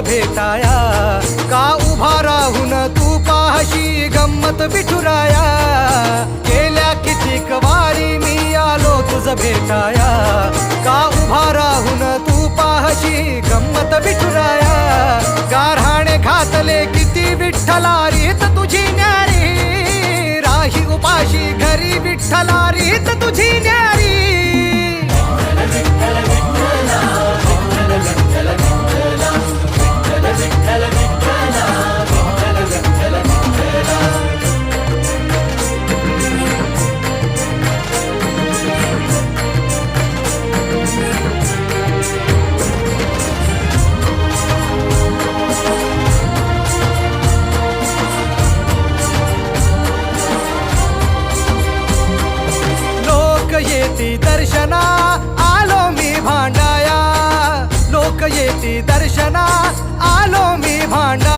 भेटाया, का उभा राहून तू पाहशी गंमत विठुराया. गेल्या कितीक वारी मी आलो तुझ भेटाया, का उभा राहून तू पाहशी गंमत विठुराया. गारहाणे घातले किती विठ्ठला रीत तुझी न्यारी, राही उपाशी घरी विठ्ठला रीत तुझी न्यारी. येती दर्शना आलो मी भांडाया, लोक येती दर्शना आलो मी भांडा.